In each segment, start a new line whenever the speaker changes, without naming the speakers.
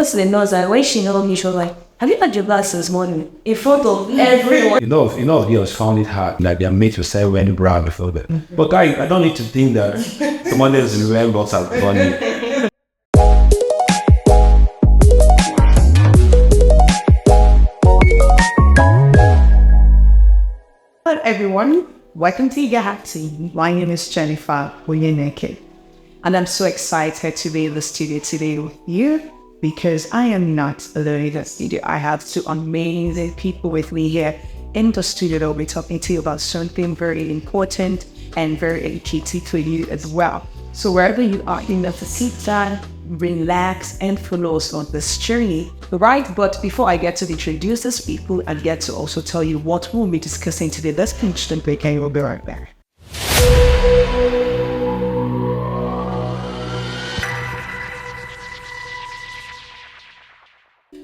They know that when she know me, she was like, have you had your glasses this morning? In front of everyone.
Of girls found it hard. Like they're made to say when you brag before that. But I don't need to think that someone else will remember what I've done.
Hello everyone, welcome to IGAHAF TV. My name is Jennifer Oyeneke, and I'm so excited to be in the studio today with you because I am not alone in the studio. I have two amazing people with me here in the studio that will be talking to you about something very important and very educative for you as well. So wherever you are, you have to sit down, relax, and follow us on this journey, right? But before I get to introduce these people, I get to also tell you what we'll be discussing today. Let's finish the break and we'll be right back.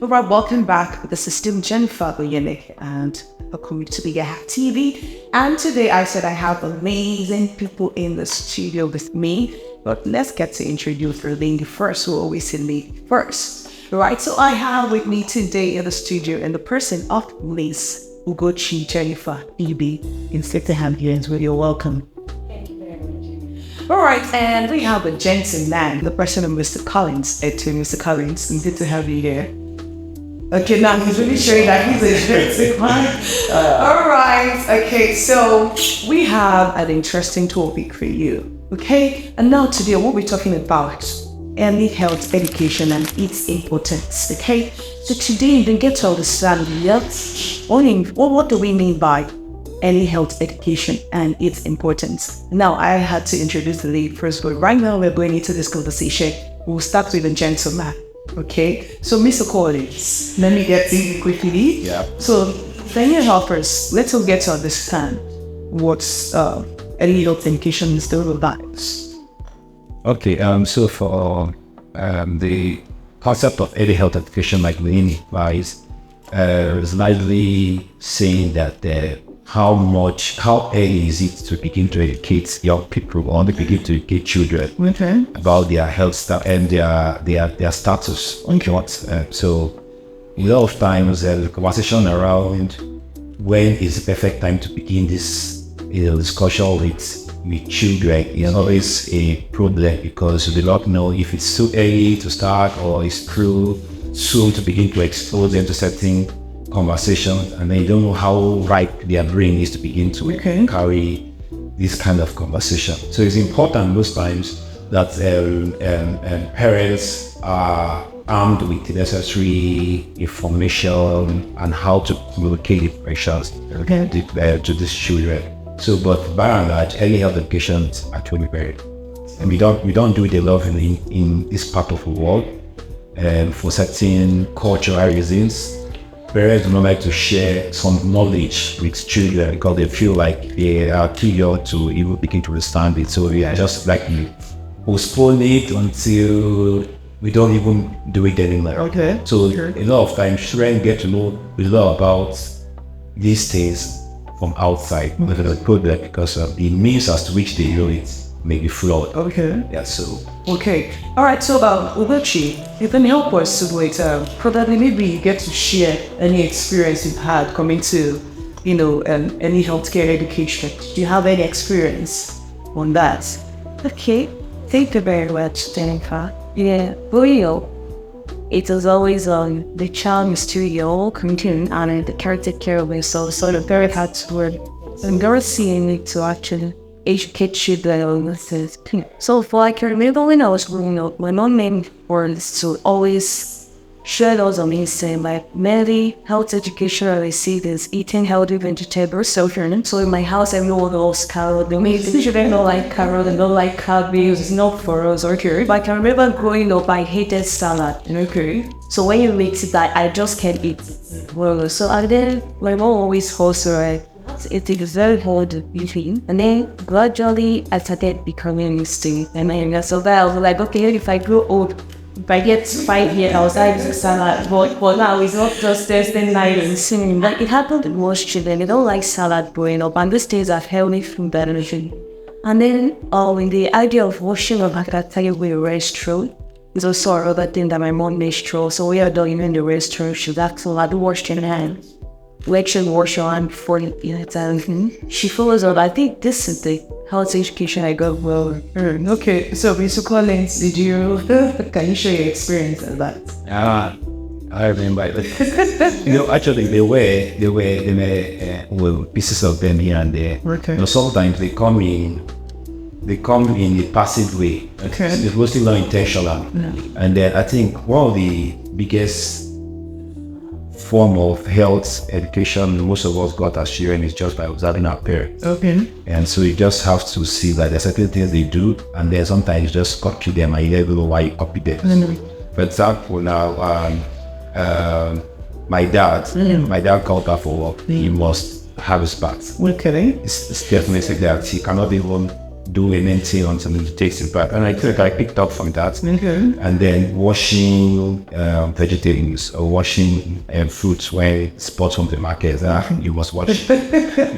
All right, welcome back. This is still Jennifer Oyeneke and welcome to the IGAHAF TV. And today I said I have amazing people in the studio with me, but let's get to introduce the lady first, who always say lady first. All right, so I have with me today in the studio in the person of Miss Ugochi Jennifer EB. It's to have you and you're welcome.
Thank you very much.
All right, and we have a gentleman, the person of Mr. Collins. Mr. Collins, and good to have you here. Okay, now he's really showing that he's a gentleman. All right, okay, so we have an interesting topic for you, okay? And now today we'll be talking about early health education and its importance, okay? So today you can get to understand what do we mean by early health education and its importance. Now, I had to introduce the lady first, but right now we're going into this conversation. We'll start with the gentleman. Okay, so Mr. Collins, let me get to you quickly.
Yeah.
So, can you help us? Let's all get to understand what's early health education is all about.
Okay, so for the concept of early health education, like the name implies, is largely saying that how early is it to begin to educate young people or to begin to educate children about their health and their status. So a lot of times the conversation around when is the perfect time to begin this discussion with children is always a problem because they don't know if it's too early to start or it's too soon to begin to expose them to certain conversations, and they don't know how ripe their brain is to begin to carry this kind of conversation. So it's important most times that parents are armed with the necessary information and how to communicate impressions to these children. So, but by and large, early health education is actually very, and we don't do it enough in this part of the world, and for certain cultural reasons. Parents do not like to share some knowledge with children because they feel like they are too young to even begin to understand it. So we are just like postpone it until we don't even do it anymore.
Okay.
So a lot of times children get to know a lot about these things from outside because of the means as to which they know it may be flawed.
Okay.
Yeah, so.
Okay. All right, so Ugochi, you can help us with probably maybe you get to share any experience you've had coming to, any healthcare education. Do you have any experience on that?
Okay, thank you very much, Jennifer. Yeah, well, it was always the child is too young, continuing and the character care of himself, so the very hard to work. And girls seeing it to actually educate children on this. So for I can remember when I was growing up, my mom made words to always share those on me saying like mainly health education I see is eating healthy vegetables. So in my house everyone loves carrot. The children don't like carrot, they don't like cabbage, it's not for us, okay. But I can remember growing up I hated salad, okay. So when you mix it I just can't eat well. So and then my mom always also it is very hard eating, and then gradually I started becoming used to it. And then so that I was like, okay, if I grow old, if I get 5 years, I was like salad. But now it's not just Thursday night and singing. Like it happened with most children, they don't like salad growing up, and these days I've healthy food and everything. And then in the idea of washing up at that time with a restaurant, It's also another thing that my mom makes sure. So we are done in the restaurant, she'll ask her to wash your hands. Make sure you wash your hand before you eat it. And she follows up. I think this is the health education I got well.
Okay, so Mr. Collins, did you, can you share your experience of that?
I remember it. Actually, they were well, pieces of them here and there.
Okay.
Sometimes they come in a passive way.
Okay.
It's mostly not intentional. And then I think one of the biggest form of health education most of us got as children is just by observing our parents.
Okay.
And so you just have to see that there's certain things they do, and then sometimes you just copy them and you don't know why you copy them. For example, now my dad called her for work. He must have his bath.
Okay.
It's definitely that he cannot even do anything until he takes his bath. And I think I picked up from that.
Okay.
And then washing vegetables or washing fruits when spots from the market, you must wash. You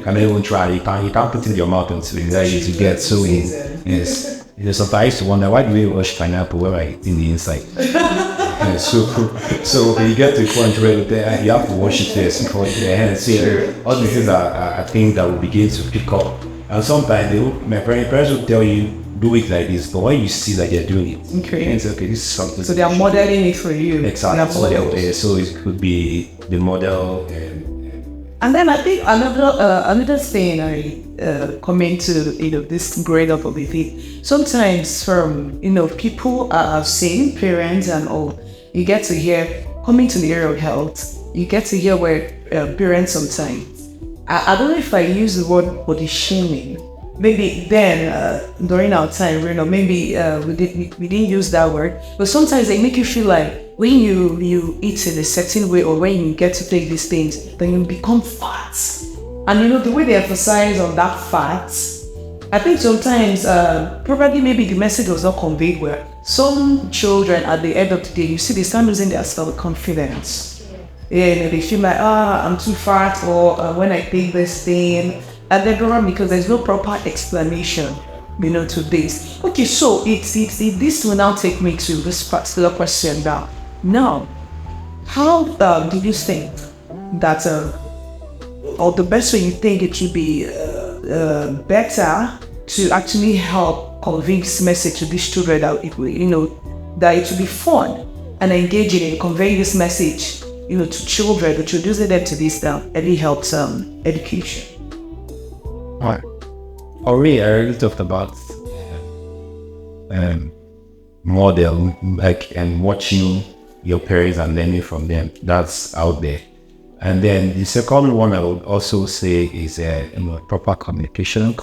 can even try. You can't put it in your mouth until it's ready to get so in. Yes. Sometimes I used to wonder, why do we wash pineapple when I eat in the inside? So when you get to the point where you have to wash it first before your hands. All these things are things that will begin to pick up. And sometimes my parents will tell you, do it like this, but when you see that they're doing it,
okay,
it's okay, this is something.
So they are modeling it for you.
Exactly. So it could be the model.
And then I think another thing I comment to this grade up of the thing. Sometimes from people are saying parents and all, you get to hear coming to the area of health. You get to hear where parents sometimes. I don't know if I use the word body shaming. Maybe then during our time, maybe we didn't use that word. But sometimes they make you feel like when you eat in a certain way or when you get to take these things, then you become fat. And the way they emphasize on that fat, I think sometimes probably maybe the message was not conveyed well. Some children at the end of the day, you see they start losing their self-confidence. Yeah, they feel like, I'm too fat, or when I take this thing, and then probably because there's no proper explanation, to this. Okay, so this will now take me to this particular question now. Now, how do you think that, or the best way you think it should be better to actually help convey this message to these children that it will, that it will be fun and engaging in conveying this message, to children, introducing them to this early health education?
Right. Already, I already talked about model, and watching your parents and learning from them. That's out there. And then the second one I would also say is proper communication,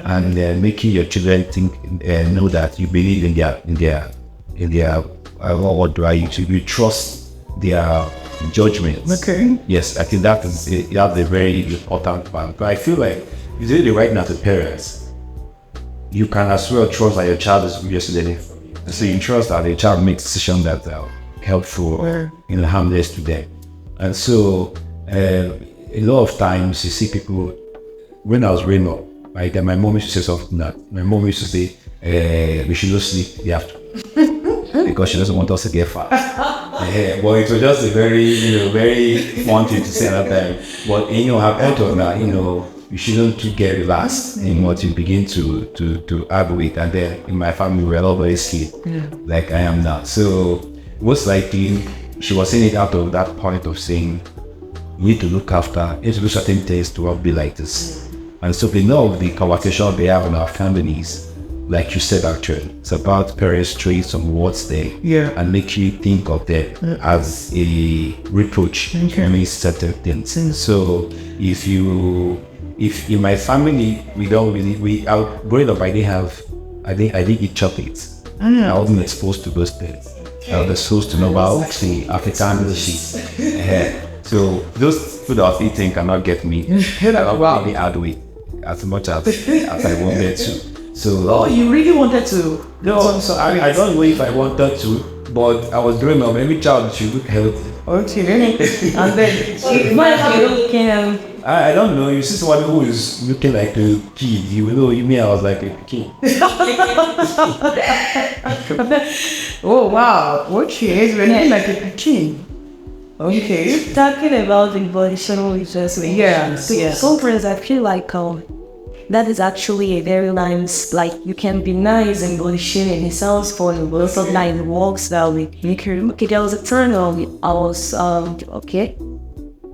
and making your children know that you believe in their what do I use? You trust their judgments. Okay. Yes, I think that's a very important part. But I feel like if you do the right now to parents, you can as well trust that your child is just learning from you. So you trust that the child makes decisions that are helpful, harmless to them. And so a lot of times you see people, when I was growing up, right, my mom used to say something that my mom used to say, we should not sleep the afternoon because she doesn't want us to get fat. But it was just a very fun thing to say at that time. But I've heard of that, you shouldn't get relaxed in what you begin to have with. And then in my family, we're all very sleep, like I am now. So most likely, she was saying it out of that point of saying, we need to look after, need to do certain things to not be like this. And so we know the conversation we have in our families, like you said, actually, it's about parents throwing some words there and make you think of them as a reproach against certain things. So if in my family, growing up, I didn't eat chocolates. I wasn't exposed to those things. I was exposed to normal African dishes. So those food I was eating cannot get me really hard weight as much as I wanted to. So
you really wanted to?
No, so I don't know if I wanted to, but I was growing up. Every child should look healthy.
Okay. And then it might be looking.
I don't know. You see someone who is looking like a kid. You know, you mean I was like a kid.
Oh wow. Okay, it's really like a kid. Okay.
Talking about the body shaming is just
Yeah. Yeah.
sometimes I feel like that is actually a very nice, like you can be nice and body shaming. It sounds funny, but sometimes it works that way. Okay, there was a turn on. I was okay.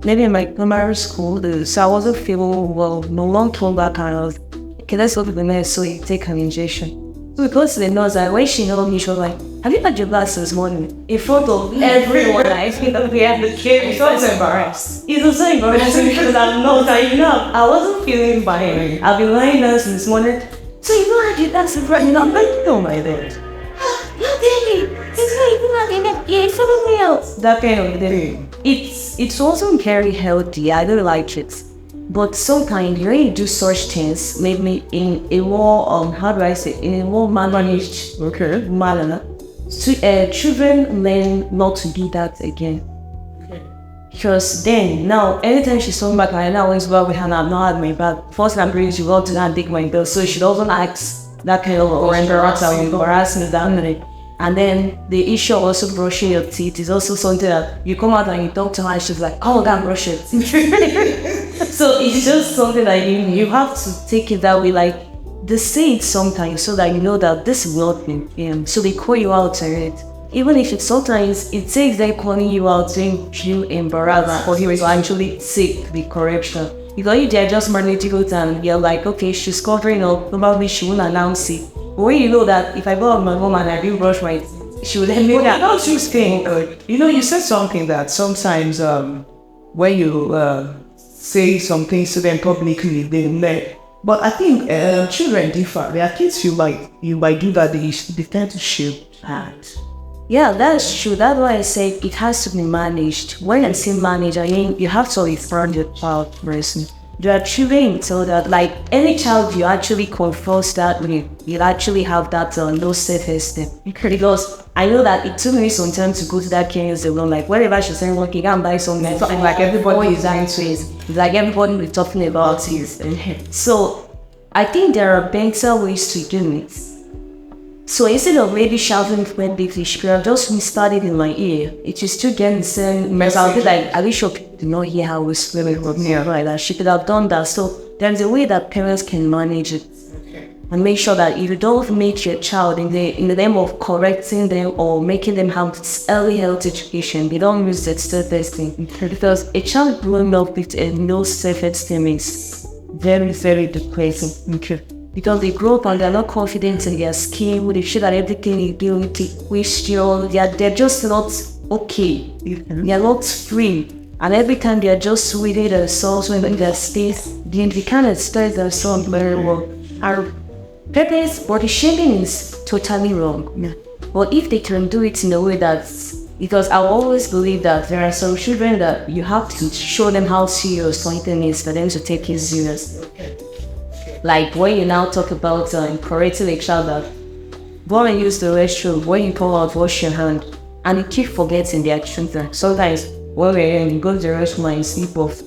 Maybe in my primary school, so I wasn't feeling well. No long term back, and I was okay. Let's go to the nurse so you take an injection. So we go to the nurse, and when she told me, she was like, "Have you had your glasses this morning?" In front of everyone, I feel that we had the kid.
So embarrassed.
It was so embarrassing because I'm not, I wasn't feeling fine. I've been lying down since this morning. So you know I did that right now. I'm like, oh my god. It's something else. That kind of thing. It's also very healthy. I don't like it. But sometimes when you do such things, maybe in a more how do I say, in a more managed manner, children learn not to do that again. Because then, now, anytime she's coming back, I always go with her and I've not had my back. First I'm bringing she go to and dig my bill, so she doesn't ask that kind of or embarrass me down there. And then the issue of also brushing your teeth is also something that you come out and you talk to her and she's like, oh, God, brush it. So it's just something that you have to take it that way, like they say it sometimes so that you know that this will not be, so they call you out on it. Even if it's sometimes it takes them calling you out saying you embarrassed for you to actually take the correction. Because if they're just managing it and you're like, okay, she's covering up, probably she won't announce it. But when you know that if I go out with my mom and I do brush my teeth, she will let me know.
Don't you think, you know, you said something that sometimes when you say some things to them publicly, they let. But I think children differ. There are kids you might do that, they tend to shoot at.
Yeah, that's true. That's why I say it has to be managed. When I say manage, I mean you have to inform your child person. You are trained so that like any child you actually confess that with, you actually have that low self-esteem. Because I know that it took me some time to go to that careers alone. Like whenever she's saying, "Okay, go and buy something," like everybody is into it. It's like everybody is talking about it. So I think there are better ways to do it. So instead of maybe shouting when they fish, I just restarted in my ear. It is still getting the same message. I'll be like, I wish you could not hear how we're swimming from here like that. She could have done that. So there's a way that parents can manage it and make sure that if you don't make your child in the name of correcting them or making them have early health education, they don't use that self-esteem. Because a child growing up with a low self-esteem is very, very depressing. Because they grow up and they're not confident in their skin, they feel that everything they do with the question, they're just not okay. They're not free. And every time they're just within themselves when they're state, they can't express themselves very well. Our parents' body shaming is totally wrong. But if they can do it in a way that's, because I always believe that there are some children that you have to show them how serious something is for them to take it serious. Like when you now talk about correcting a child that go and use the restroom, when you come out, wash your hand, and you keep forgetting their children. Sometimes when we're here, you go to the restroom and sleep off.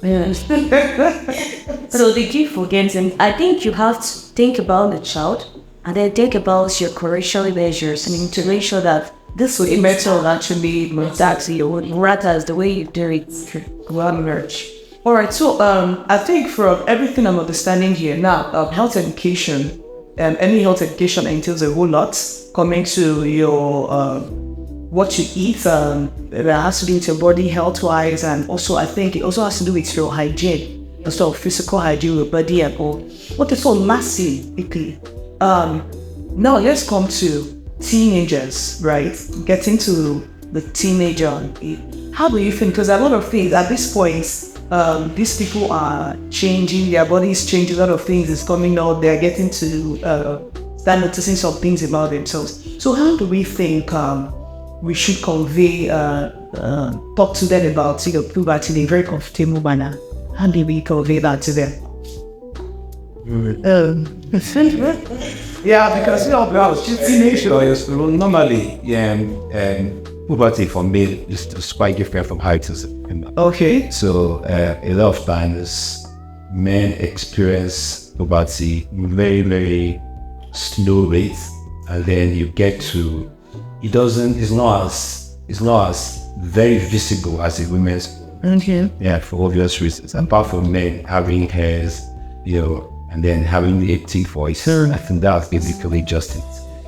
So they keep forgetting. I think you have to think about the child and then think about your correctional measures and to make sure that this will method actually protects you rather as the way you do it will emerge.
Alright, so I think from everything I'm understanding here now, health education, any health education entails a whole lot coming to your what you eat, it has to do with your body health-wise, and also I think it also has to do with your hygiene, so physical hygiene, your body and all. What is so massive, quickly. Now let's come to teenagers, right? Getting to the teenager. How do you think? Because a lot of things at this point, these people are changing, their bodies change, a lot of things is coming out, they're getting to start noticing some things about themselves. So how do we think we should convey, talk to them about puberty in a very comfortable manner? How do we convey that to them?
Yeah, because teenagers normally, puberty for men is quite different from how it is in women.
Okay.
So a lot of times men experience puberty very, very slow rates, and then you get to it's not as very visible as the women's.
Okay.
Yeah, for obvious reasons. Apart from men having hairs, and then having the teeth voice, I think that's basically just it.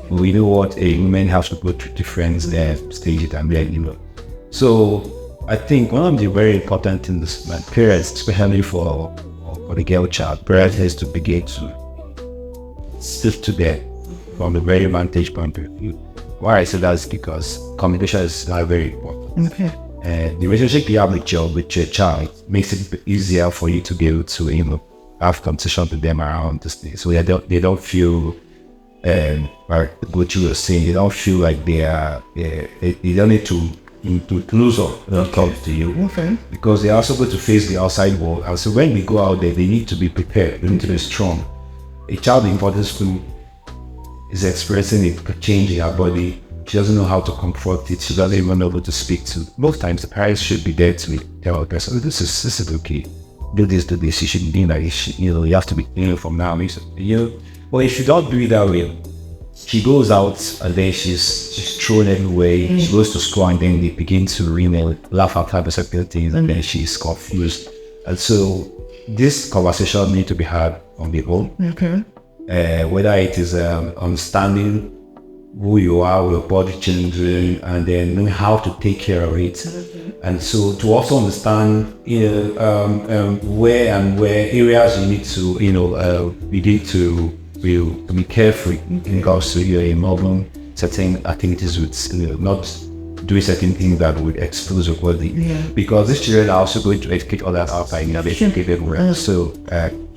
We know what a woman has to go through different stages and then, So I think one of the very important things, my parents, especially for the girl child, parents has to begin to sit to them from the very vantage point of view. Why I say that is because communication is now very important.
Okay.
The relationship you have with your child makes it easier for you to be able to, have conversation with them around this thing. So they don't feel, like what you were saying, they don't feel like they don't need to close up when it comes to you.
Okay.
Because they are also going to face the outside world. And so when we go out there, they need to be prepared, they need to be strong. A child in boarding school is experiencing a change in her body. She doesn't know how to confront it. She doesn't even know who to speak to. Most times the parents should be there to tell her person, this is okay. Do this. She shouldn't be like, you have to be from now. But if you don't do it that way, she goes out and then she's thrown everywhere. She goes to school and then they begin to laugh at her certain things, and then she's confused. And so this conversation needs to be had on the whole.
Okay.
Whether it is understanding who you are, your body changing, and then knowing how to take care of it. And so to also understand where areas you need to begin to be careful in regards to involving certain activities with not doing certain things that would expose your body.
Yeah.
Because these children are also going to educate others outside in a educated way. So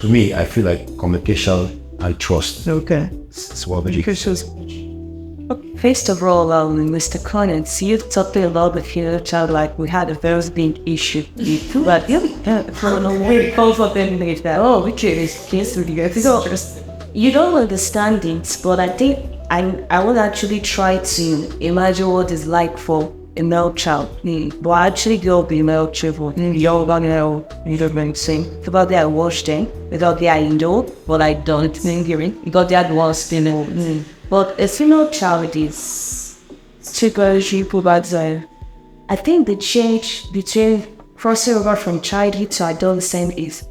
to me, I feel like communication and trust.
Okay.
It's what we
First of all, Mr. Collins, you talked a lot with your child, like we had a very big issue. But for no way, both of them made that. Oh, which is case with you. So you don't understand it, but I think I would actually try to imagine what it's like for a male child. But I actually go be male children. You're gonna sing about that wash thing, without the I know, but I don't think because that was But a female child is psychology puberty. I think the change between crossing over from childhood to adolescence is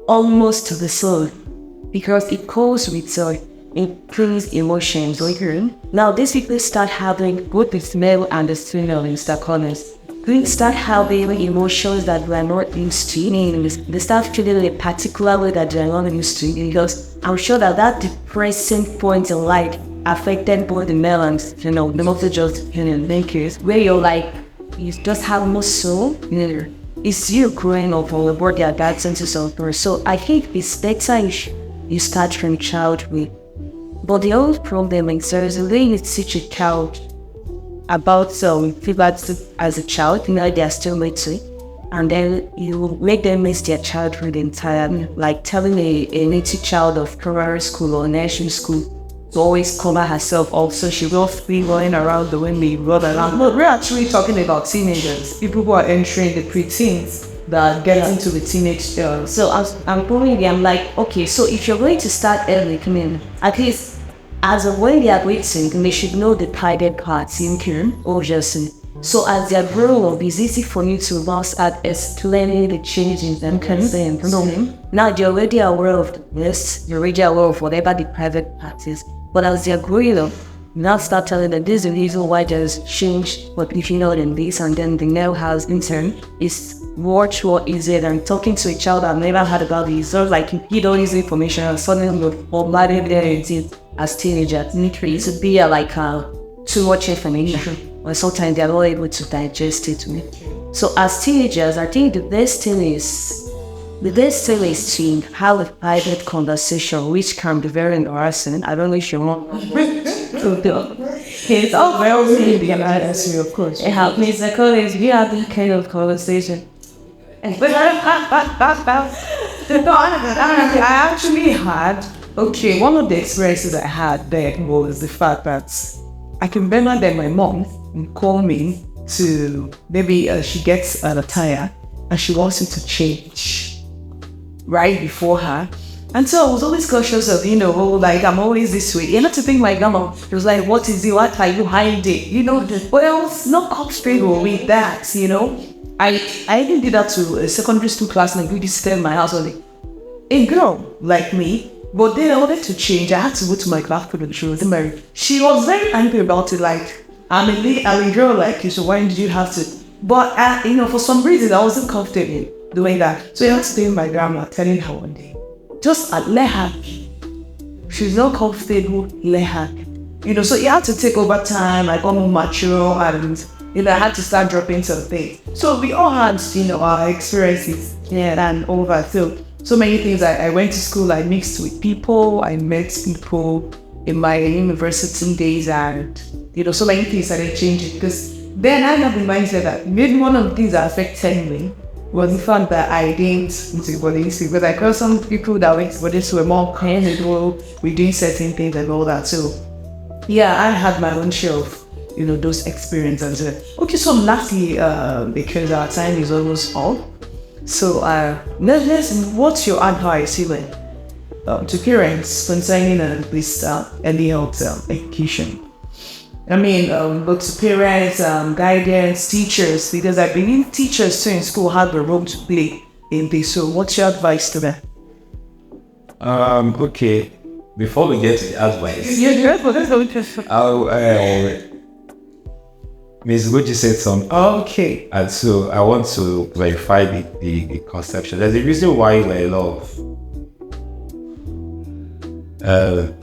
almost to the soul, because it goes with increased emotions. Now these people start having both the male and the female in corners. We start having emotions that we are not used to. They start feeling a particular way that they are not used to, because I'm sure that depressing point in life affected both the male and the mostly just naked, where you're like, you just have no soul. It's you growing up on the board that God sends you something. So I think it's better if you start from childhood. But the old problem is there is a way you teach a child about puberty as a child, they are still little, and then you make them miss their childhood entirely, like telling a native child of primary school or nursery school to always cover herself up so she will be running around the way we run around. No, we're actually talking about teenagers, people who are entering the preteens that get into the teenage years. So I'm probably like, okay, so if you're going to start early, at least as a way they are waiting, they should know the private parts in Karen, obviously. So as they are growing up, it's easy for you to lost at explaining the changes and concerns. Now they're already aware of the list, you're already aware of whatever the private part is. But as they're growing up, now start telling them this is the reason why there's change, but if you know than this, and then the male has in turn is much more easier than talking to a child I've never heard about this. So like you don't use information and suddenly you're bombarded there as teenagers. It would be too much information, or sometimes they're not able to digest it. So as teenagers, I think the best thing is to have a private conversation, which can be very embarrassing. I don't know if you want to do. It's all very embarrassing, of course. It helps me because we have that kind of conversation. I
actually had, one of the experiences I had there was the fact that I can remember that my mom call me to maybe she gets an attire and she wants me to change right before her. And so I was always cautious of, like I'm always this way. You know, to think my grandma, it was like, what is it? What are you hiding? But I was not comfortable with that, I even did that to a secondary school class, like we just stay in my house, like a girl like me. But then I wanted to change. I had to go to my class for the truth. She was very angry about it, like, I'm a girl like you, so why did you have to? But, for some reason, I wasn't comfortable doing that. So I had to stay with my grandma, telling her one day, just let her. She's not comfortable, let her. So you had to take over time, like, more mature, and, I had to start dropping some things. So we all had, our experiences, and all that. So many things. I went to school, I mixed with people, I met people in my university days, and, so many things started changing. Because then I have the mindset that maybe one of the things that affected me was the fact that I didn't into body because I got some people that went to body were more comfortable with doing certain things and all that. So yeah, I had my own share of those experiences. Okay, so lastly, because our time is almost up, so what's your advice even to parents concerning this early health education? I mean, both to parents, guidance, teachers, because I believe teachers too in school have a role to play in this. So what's your advice to them?
Okay, before we get to the advice, Ms. Gucci said something.
Okay.
And so I want to clarify the conception. There's a reason why a lot of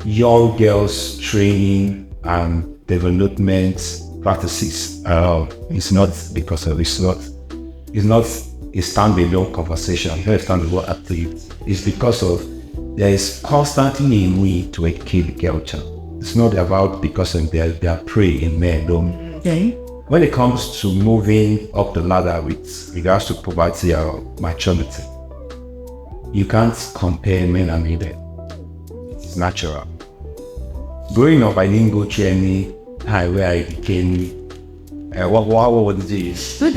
young girls training and development practices. It's not because of it's not a standalone conversation. It's not a standalone activity. It's because of there is constantly a need to educate the girl child. It's not about because of their prey in men.
Okay.
When it comes to moving up the ladder with regards to poverty or maturity, you can't compare men and women. It's natural. Growing up, I didn't go through any time where I became what was this? I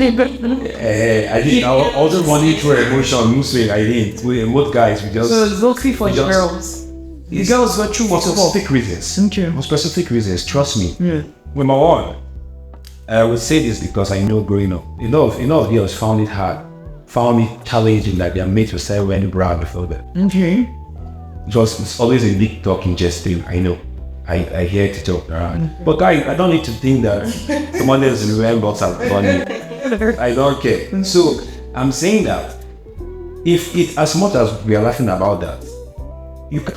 wasn't running through emotion, Muslim. I didn't. Most guys, we just.
So it's okay for the girls. The girls go through
for specific reasons.
Okay.
For specific reasons, trust me.
Yeah.
With my one, I would say this because I know growing up, a lot of girls found it hard, found it challenging that their mates would say wearing bra before that.
Okay.
It's always a big talking gesture. I know. I hear it talk around. But guys, I don't need to think that someone else is wearing boxers funny. I don't care. So I'm saying that if it, as much as we are laughing about that,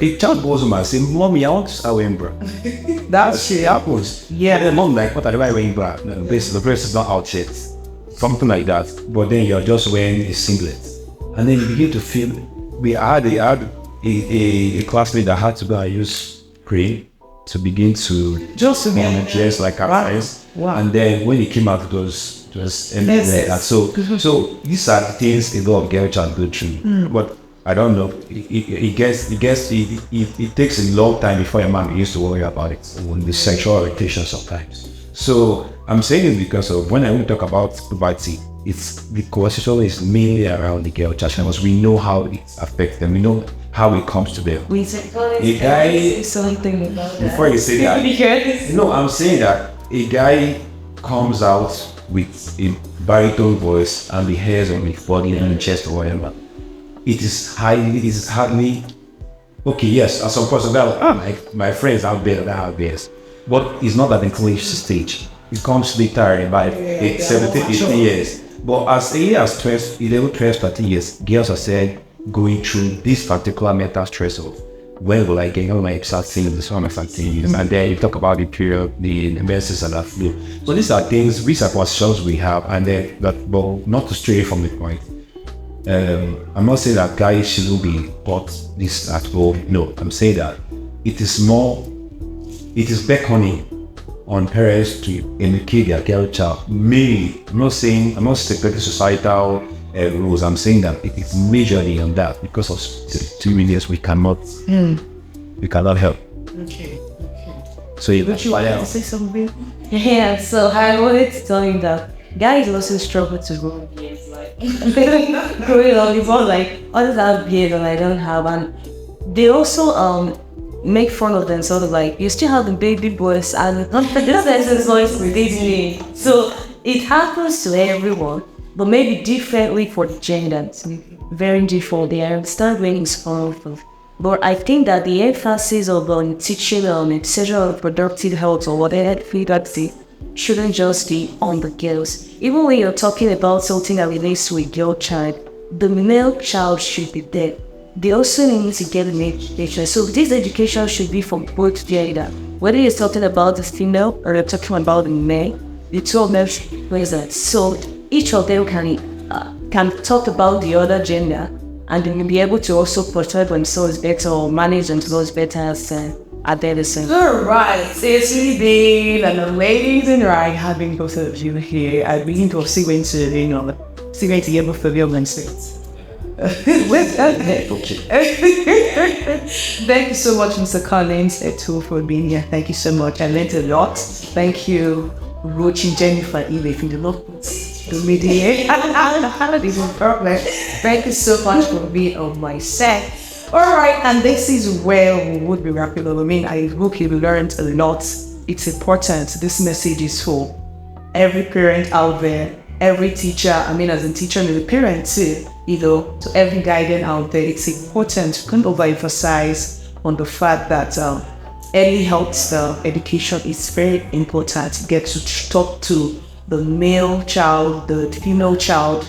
a child goes home and say, "Mommy, I want to start wearing bra." That shit happens.
Yeah.
The mom like, "What are you wearing bra?" No, the breast is not out yet. Something like that. But then you're just wearing a singlet, and then you begin to feel. We had a classmate that had to go and use cream to begin to
Just
dress like our friends.
Wow.
And then when he came out, it was empty there. And so these are the things a lot of girl child go through. But I don't know. It takes a long time before a man used to worry about it. The sexual orientation sometimes. So I'm saying it because of when I talk about puberty, it's the conversation is mainly around the girl child because we know how it affects them. We know how it comes to them. A guy,
something about that.
Before you say that, no, I'm saying that a guy comes out with a baritone voice and the hairs on his body and chest or whatever. It is hardly okay. Yes, at some point, like my friends out there that have theirs, but it's not at the college stage. It comes later in about 17, 18 years. But as early as 12, 11, 12, 13 years, girls are said going through this particular mental stress of when will I get on my start seeing this one of things, and then you talk about the period, the menses and that flu. So these are things, these are positions we have, and then that, but not to stray from the point. I'm not saying that guys shouldn't be taught this at home. No, I'm saying that it is beckoning on parents to educate their girl child. Me, I'm not segregating societal rules. I'm saying that it is majorly on that because of 2 millions we cannot help.
Okay.
So you
Would you like to say something?
Yeah, so I wanted to tell you that guys also struggle to grow beards. Like, growing up, it's not like others have beards and I don't have, and they also make fun of themselves. Like, you still have the baby boys, and this person's voice with baby. So it happens to everyone, but maybe differently for the genders. Very different. They understand when it's powerful. But I think that the emphasis of teaching sexual reproductive health or whatever frequency shouldn't just be on the girls. Even when you're talking about something that relates to a girl child, the male child should be there. They also need to get an education. So this education should be for both gender. Whether you're talking about the female or you're talking about the male, the two of them should be present. So each of them can talk about the other gender, and they will be able to also portray themselves better or manage themselves better as adolescents.
Alright, so it's really been an amazing ride having both of you here. I really to see when to, see when to get both of you on stage. Thank you so much, Mr. Collins, for being here. Thank you so much. I learned a lot. Thank you, Rochi, Jennifer, Eve, from the locals, the media. Thank you so much for being on my set. Alright, and this is where we would be wrapping up. I mean, I hope you learned a lot. It's important. This message is for every parent out there, every teacher, as a teacher and a parent too, to every guardian out there. It's important to overemphasize on the fact that early health education is very important. To get to talk to the male child, the female child,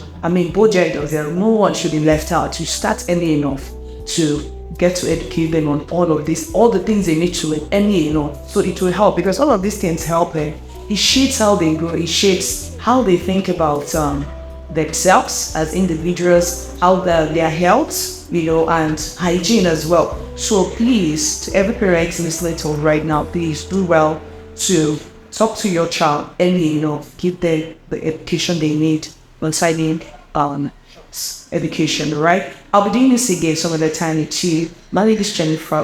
both genders. No one should be left out. You start early enough to get to educate them on all of this, all the things they need to learn early enough. So it will help, because all of these things help them. It shapes how they grow. It shapes how they think about themselves as individuals, how their health, and hygiene as well. So please, to every parent listening to right now, please do well to talk to your child early enough. Give them the education they need when signing education, right? I'll be doing this again some other time too. My name is Jennifer.